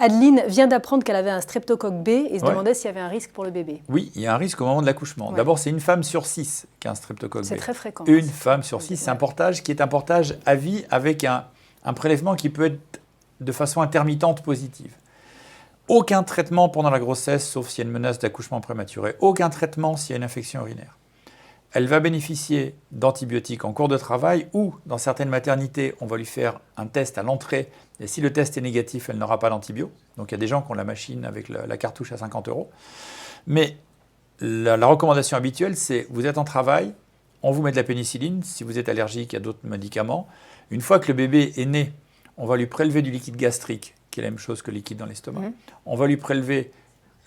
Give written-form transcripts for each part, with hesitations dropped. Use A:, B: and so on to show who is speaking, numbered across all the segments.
A: Adeline vient d'apprendre qu'elle avait un streptocoque B et se
B: Ouais.
A: demandait s'il y avait un risque pour le bébé.
B: Oui, il y a un risque au moment de l'accouchement.
A: Ouais.
B: D'abord, c'est une femme sur 6 qui a un streptocoque B.
A: C'est très fréquent.
B: Une femme sur 6, c'est un
A: Ouais.
B: portage qui est un portage à vie avec un prélèvement qui peut être de façon intermittente positive. Aucun traitement pendant la grossesse, sauf s'il y a une menace d'accouchement prématuré. Aucun traitement s'il y a une infection urinaire. Elle va bénéficier d'antibiotiques en cours de travail ou, dans certaines maternités, on va lui faire un test à l'entrée. Et si le test est négatif, elle n'aura pas d'antibio. Donc il y a des gens qui ont la machine avec la cartouche à 50 €. Mais la recommandation habituelle, c'est vous êtes en travail, on vous met de la pénicilline. Si vous êtes allergique, il y a d'autres médicaments. Une fois que le bébé est né, on va lui prélever du liquide gastrique, qui est la même chose que le liquide dans l'estomac. On va lui prélever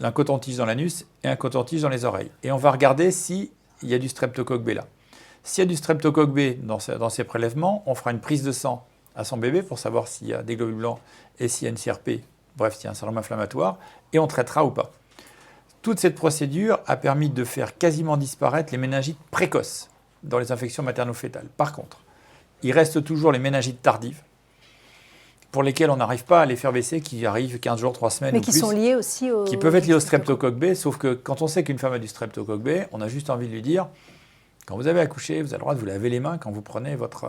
B: un coton-tige dans l'anus et un coton-tige dans les oreilles. Et on va regarder s'il y a du streptocoque B là. S'il y a du streptocoque B dans ces prélèvements, on fera une prise de sang à son bébé pour savoir s'il y a des globules blancs et s'il y a une CRP, bref, s'il y a un syndrome inflammatoire, et on traitera ou pas. Toute cette procédure a permis de faire quasiment disparaître les méningites précoces dans les infections materno-fétales. Par contre, il reste toujours les méningites tardives, pour lesquelles on n'arrive pas à les faire baisser, qui arrivent 15 jours, 3 semaines
A: Mais
B: ou
A: qui
B: plus.
A: sont liés aussi au...
B: Qui peuvent être liés au streptocoque B, sauf que quand on sait qu'une femme a du streptocoque B, on a juste envie de lui dire, quand vous avez accouché, vous avez le droit de vous laver les mains quand vous prenez votre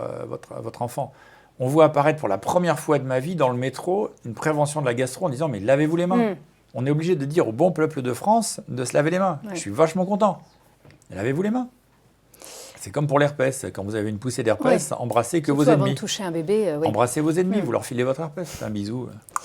B: enfant. On voit apparaître pour la première fois de ma vie dans le métro une prévention de la gastro en disant, mais lavez-vous les mains. On est obligé de dire au bon peuple de France de se laver les mains.
A: Ouais.
B: Je suis vachement content. Lavez-vous les mains. C'est comme pour l'herpès. Quand vous avez une poussée d'herpès, embrassez que
A: Surtout
B: vos
A: avant
B: ennemis.
A: de toucher un bébé, oui.
B: Embrassez vos ennemis, vous leur filez votre herpès. Un bisou.